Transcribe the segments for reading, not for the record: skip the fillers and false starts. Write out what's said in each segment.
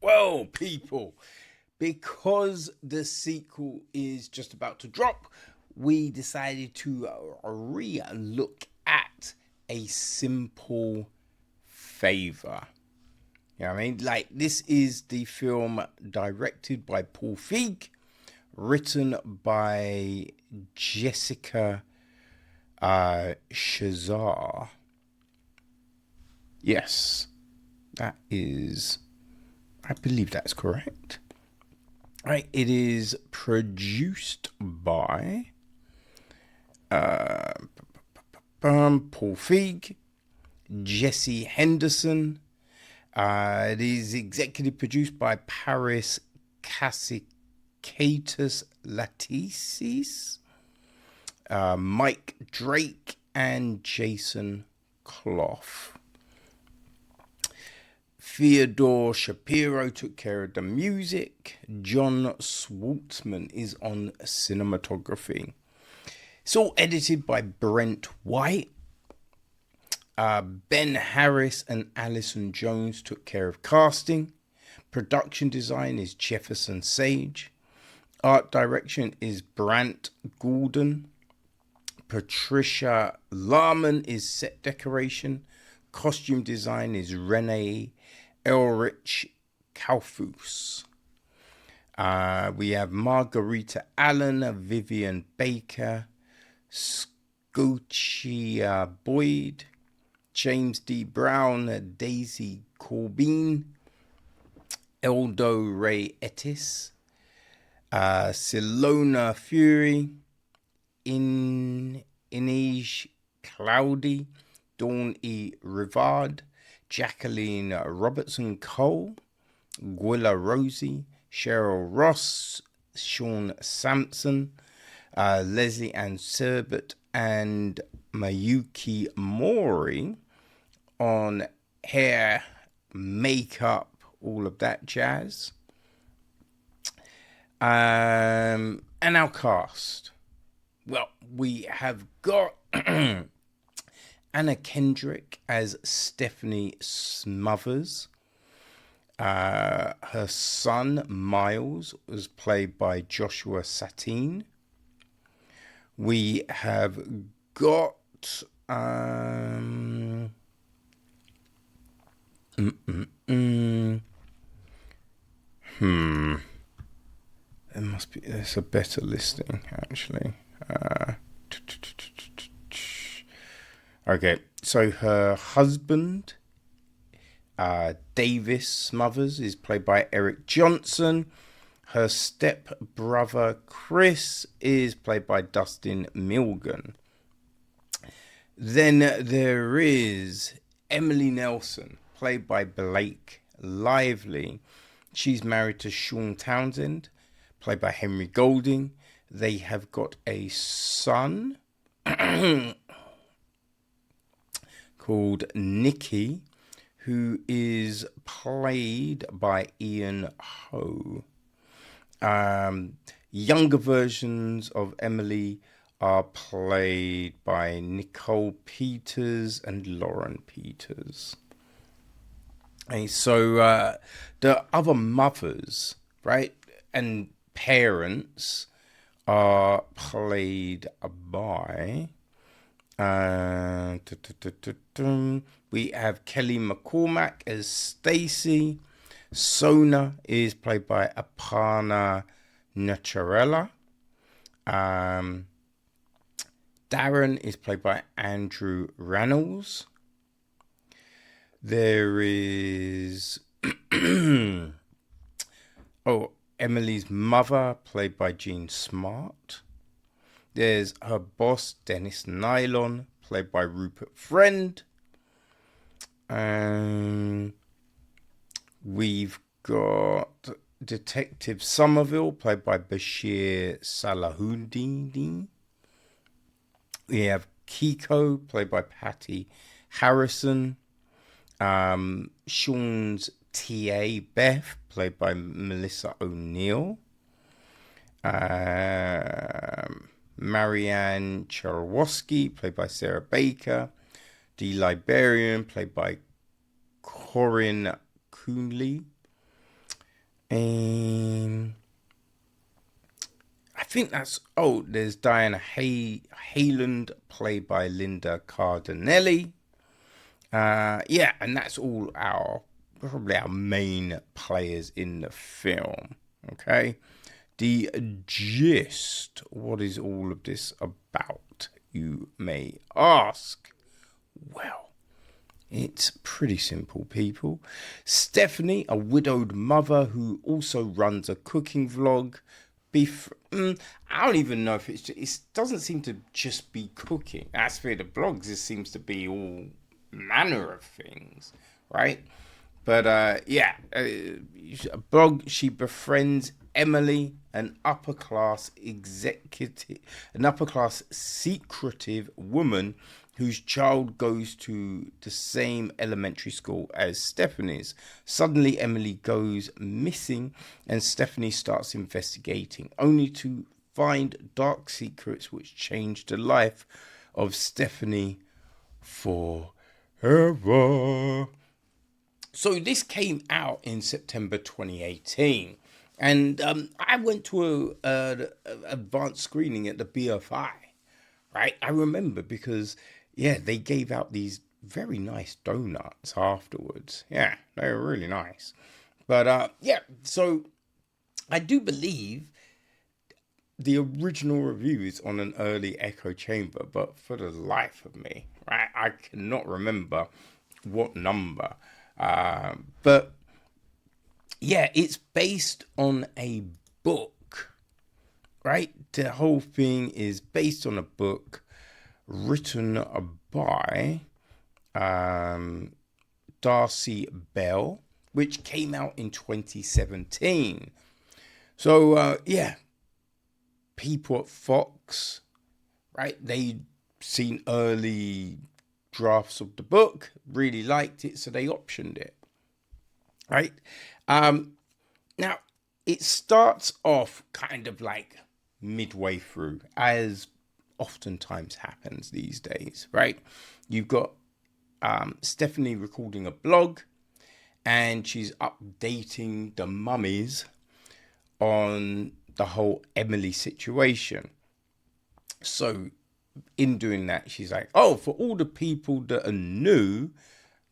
Well, people, because the sequel is just about to drop, we decided to re-look at A Simple Favor. You know what I mean? Like, this is the film directed by Paul Feig, written by Jessica Sharzer. Yes, that is, I believe that's correct. Right, it is produced by Paul Feig, Jesse Henderson. It is executive produced by Paris Cassicatus Latisis, Mike Drake, and Jason Clough. Theodore Shapiro took care of the music. John Schwartzman is on cinematography. It's all edited by Brent White. Ben Harris and Alison Jones took care of casting. Production design is Jefferson Sage. Art direction is Brant Gordon. Patricia Larman is set decoration. Costume design is Renee Elrich Kalfus. We have Margarita Allen, Vivian Baker, Scotia Boyd, James D. Brown, Daisy Corbin, Eldo Ray Ettis, Silona Fury, Inej Cloudy, Dawn E. Rivard, Jacqueline Robertson Cole, Gwilla Rosie, Cheryl Ross, Sean Sampson, Leslie Ann Serbert, and Mayuki Mori on hair, makeup, all of that jazz. And our cast. Well, we have got Anna Kendrick as Stephanie Smothers. Her son, Miles, was played by Joshua Satine. We have got... There's a better listing, actually. Okay, so her husband, Davis Smothers, is played by Eric Johnson. Her step-brother, Chris, is played by Dustin Milgan. Then there is Emily Nelson, played by Blake Lively. She's married to Sean Townsend, played by Henry Golding. They have got a son called Nicky, who is played by Ian Ho. Younger versions of Emily are played by Nicole Peters and Lauren Peters. And so the other mothers, right, and parents are played by... we have Kelly McCormack as Stacy. Sona is played by Aparna Naturella. Darren is played by Andrew Reynolds. There is Emily's mother, played by Jean Smart. There's her boss, Dennis Nylon, played by Rupert Friend. We've got Detective Somerville, played by Bashir Salahuddin. We have Kiko, played by Patty Harrison. Sean's TA, Beth, played by Melissa O'Neill. Marianne Charwoski, played by Sarah Baker. The Librarian, played by Corinne Coonley. And I think that's, oh, there's Diana Hayland, played by Linda Cardinelli. Yeah, and that's all probably our main players in the film. Okay. The gist, what is all of this about, you may ask? Well, it's pretty simple, people. Stephanie, a widowed mother who also runs a cooking vlog. I don't even know if it doesn't seem to just be cooking. As for the blogs, it seems to be all manner of things, right? But yeah, a blog. She befriends Emily, an upper class secretive woman whose child goes to the same elementary school as Stephanie's. Suddenly, Emily goes missing, and Stephanie starts investigating, only to find dark secrets which change the life of Stephanie forever. So this came out in September 2018, and I went to a advanced screening at the BFI, right? I remember because, yeah, they gave out these very nice donuts afterwards. Yeah, they were really nice. But yeah, so I do believe the original review is on an early echo chamber, but for the life of me, right, I cannot remember what number. But yeah, it's based on a book, right? The whole thing is based on a book written by Darcey Bell, which came out in 2017. So yeah, people at Fox, right? They'd seen early drafts of the book, really liked it, so they optioned it, right? Now, it starts off kind of like midway through, as oftentimes happens these days, right? You've got Stephanie recording a blog, and she's updating the mummies on the whole Emily situation. So in doing that, she's like, oh, for all the people that are new,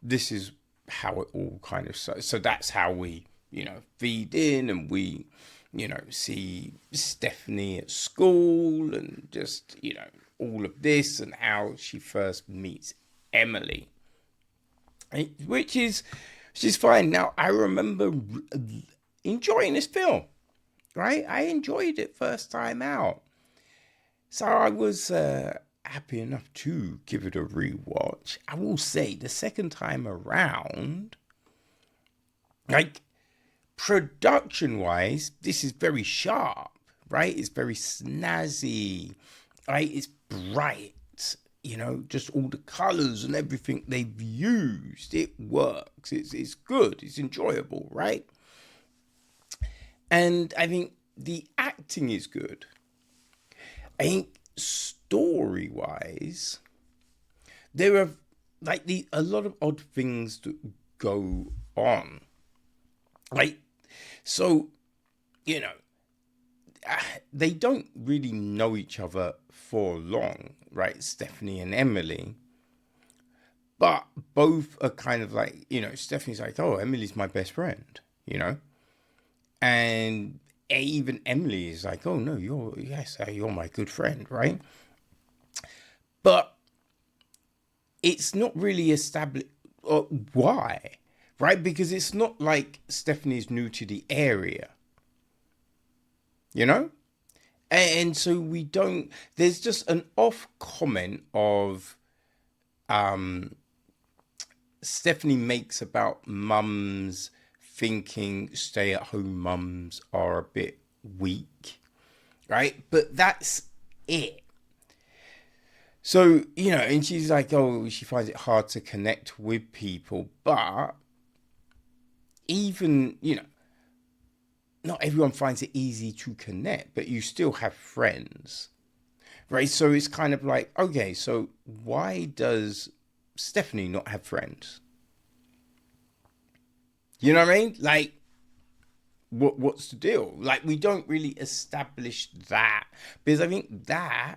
this is how it all kind of, so that's how we, feed in, and we, see Stephanie at school, and just, all of this, and how she first meets Emily, which is, she's fine. Now, I remember enjoying this film, right? I enjoyed it first time out. So I was happy enough to give it a rewatch. I will say the second time around, like, production-wise, this is very sharp, right? It's very snazzy, right? It's bright, just all the colors and everything they've used. It works. It's good. It's enjoyable, right? And I think the acting is good. I think story-wise, there are like a lot of odd things that go on. Like, so, they don't really know each other for long, right? Stephanie and Emily. But both are kind of like, Stephanie's like, oh, Emily's my best friend, And even Emily is like, oh, no, you're my good friend, right? But it's not really established why, right? Because it's not like Stephanie's new to the area, And so we don't, there's just an off comment of Stephanie makes about mums thinking stay-at-home mums are a bit weak, right? But that's it. So, and she's like, oh, she finds it hard to connect with people. But even, not everyone finds it easy to connect, but you still have friends, right? So it's kind of like, okay, so why does Stephanie not have friends? You know what I mean? Like, what's the deal? Like, we don't really establish that, because I think that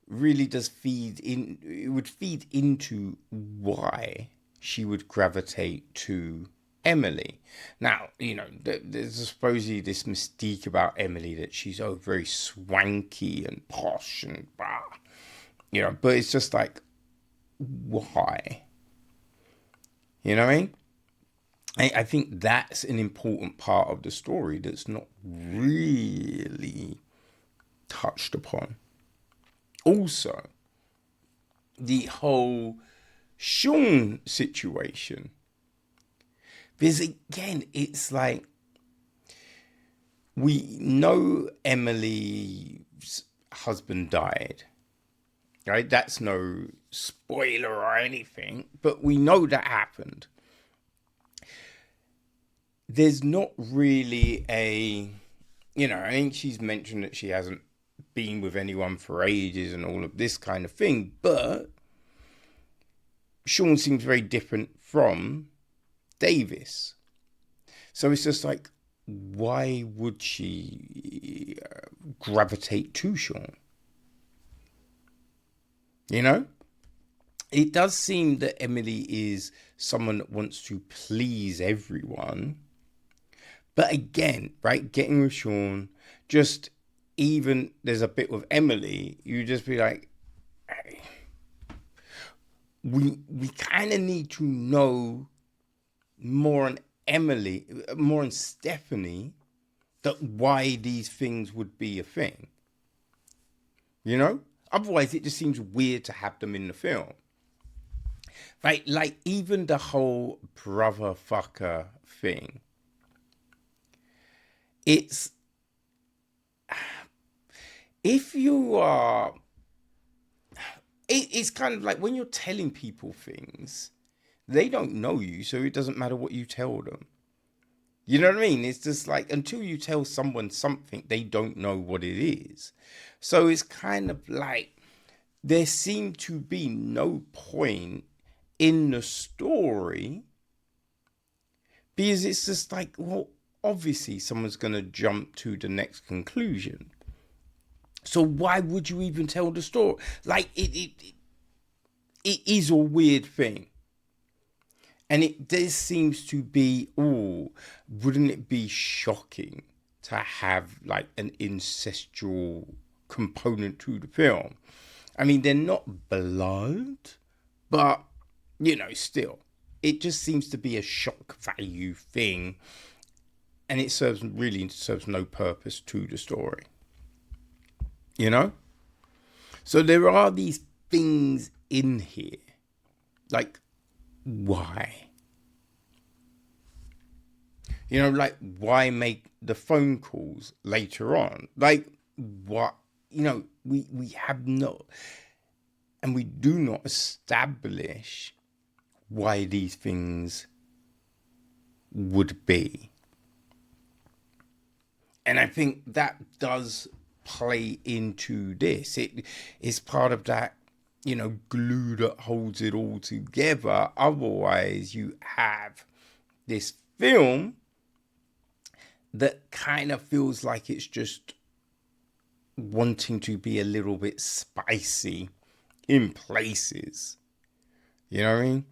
really does it would feed into why she would gravitate to Emily. Now, there's supposedly this mystique about Emily that she's very swanky and posh and blah, but it's just like, why? You know what I mean? I think that's an important part of the story that's not really touched upon. Also, the whole Sean situation. Because again, it's like, we know Emily's husband died. Right? That's no spoiler or anything, but we know that happened. There's not really I think she's mentioned that she hasn't been with anyone for ages and all of this kind of thing, but Sean seems very different from Davis. So it's just like, why would she gravitate to Sean? It does seem that Emily is someone that wants to please everyone. But again, right, getting with Sean, just even there's a bit with Emily, you just be like, hey, we kind of need to know more on Emily, more on Stephanie, that why these things would be a thing. Otherwise, it just seems weird to have them in the film. Right? Like, even the whole brother fucker thing. It's... If you are... It's kind of like when you're telling people things, they don't know you, so it doesn't matter what you tell them. You know what I mean? It's just like, until you tell someone something, they don't know what it is. So it's kind of like, there seemed to be no point in the story, because it's just like, well, obviously someone's going to jump to the next conclusion. So why would you even tell the story? Like, it is a weird thing. And this seems to be, wouldn't it be shocking to have like an incestual component to the film? I mean, they're not blood, but, still, it just seems to be a shock value thing. And it serves no purpose to the story. So there are these things in here. Like, why? Like, why make the phone calls later on? Like, what? We have not, and we do not establish why these things would be. And I think that does play into this. It is part of that, glue that holds it all together. Otherwise, you have this film that kind of feels like it's just wanting to be a little bit spicy in places. You know what I mean?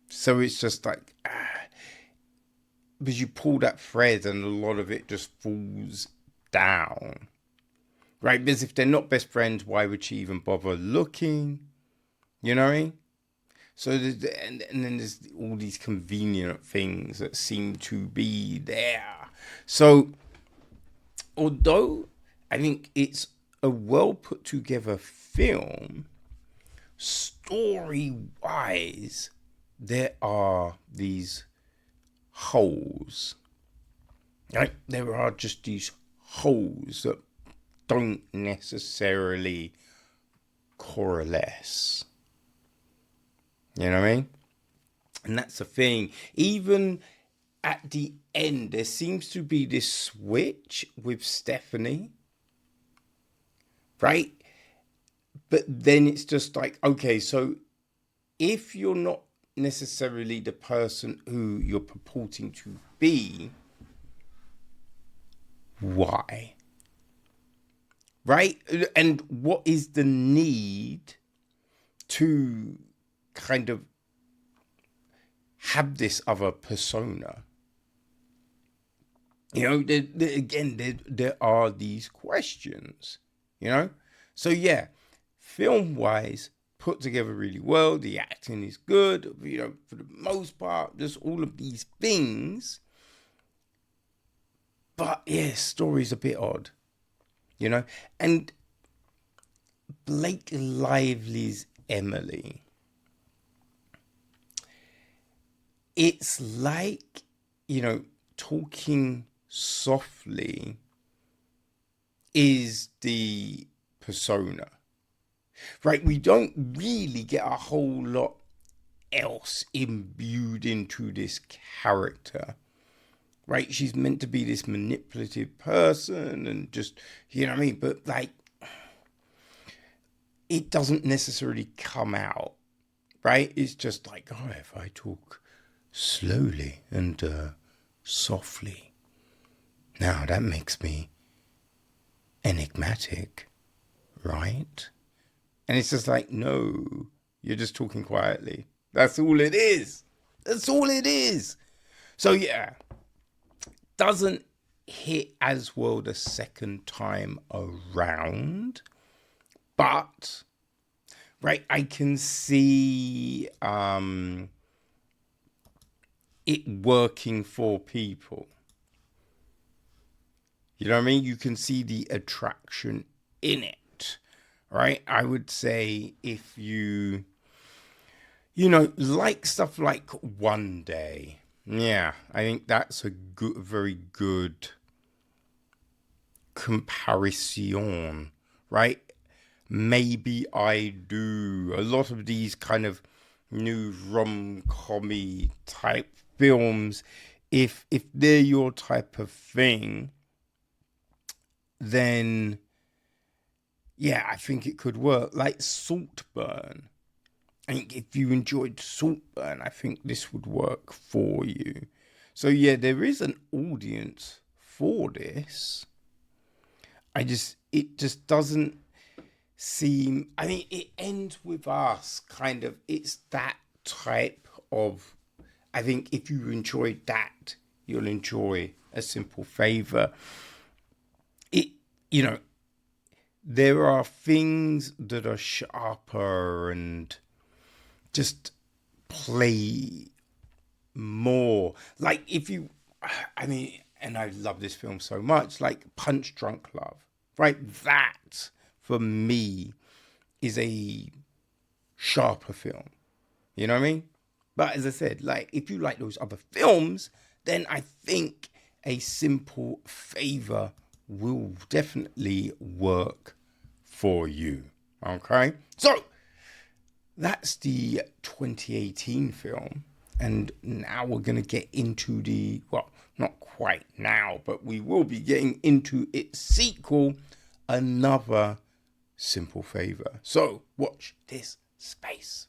So it's just like, because you pull that thread and a lot of it just falls down. Right? Because if they're not best friends, why would she even bother looking? You know what I mean? So, and then there's all these convenient things that seem to be there. So, although I think it's a well put together film, story-wise, there are these holes. Right? There are just these holes that don't necessarily coalesce. You know what I mean? And that's the thing. Even at the end, there seems to be this switch with Stephanie. Right? But then it's just like, okay, so if you're not necessarily the person who you're purporting to be, why? Right? And what is the need to kind of have this other persona? You know, there are these questions, you know? So, yeah, film-wise, put together really well. The acting is good, you know, for the most part, just all of these things. But, yeah, story's a bit odd, you know? And Blake Lively's Emily, it's like, you know, talking softly is the persona, right? We don't really get a whole lot else imbued into this character, right? She's meant to be this manipulative person and just, you know what I mean? But like, it doesn't necessarily come out, right? It's just like, oh, if I talk slowly and softly, now that makes me enigmatic, right? And it's just like, no, you're just talking quietly. That's all it is. That's all it is. So yeah, doesn't hit as well the second time around, but right, I can see it working for people. You know what I mean? You can see the attraction in it, right? I would say if you know, like stuff like One Day, yeah, I think that's a good, very good comparison, right? Maybe I Do. A lot of these kind of new rom-commy type films, if they're your type of thing, then yeah, I think it could work. Like Saltburn. I think if you enjoyed Saltburn, I think this would work for you. So yeah, there is an audience for this. It just doesn't seem, I mean, it ends with us kind of, it's that type of, I think if you enjoyed that, you'll enjoy A Simple Favor. It, you know, there are things that are sharper and just play more. Like if you, I mean, and I love this film so much, like Punch Drunk Love, right? That for me is a sharper film. You know what I mean? But as I said, like if you like those other films, then I think A Simple Favor will definitely work for you. Okay? So that's the 2018 film. And now we're going to get into the, well, not quite now, but we will be getting into its sequel, Another Simple Favor. So watch this space.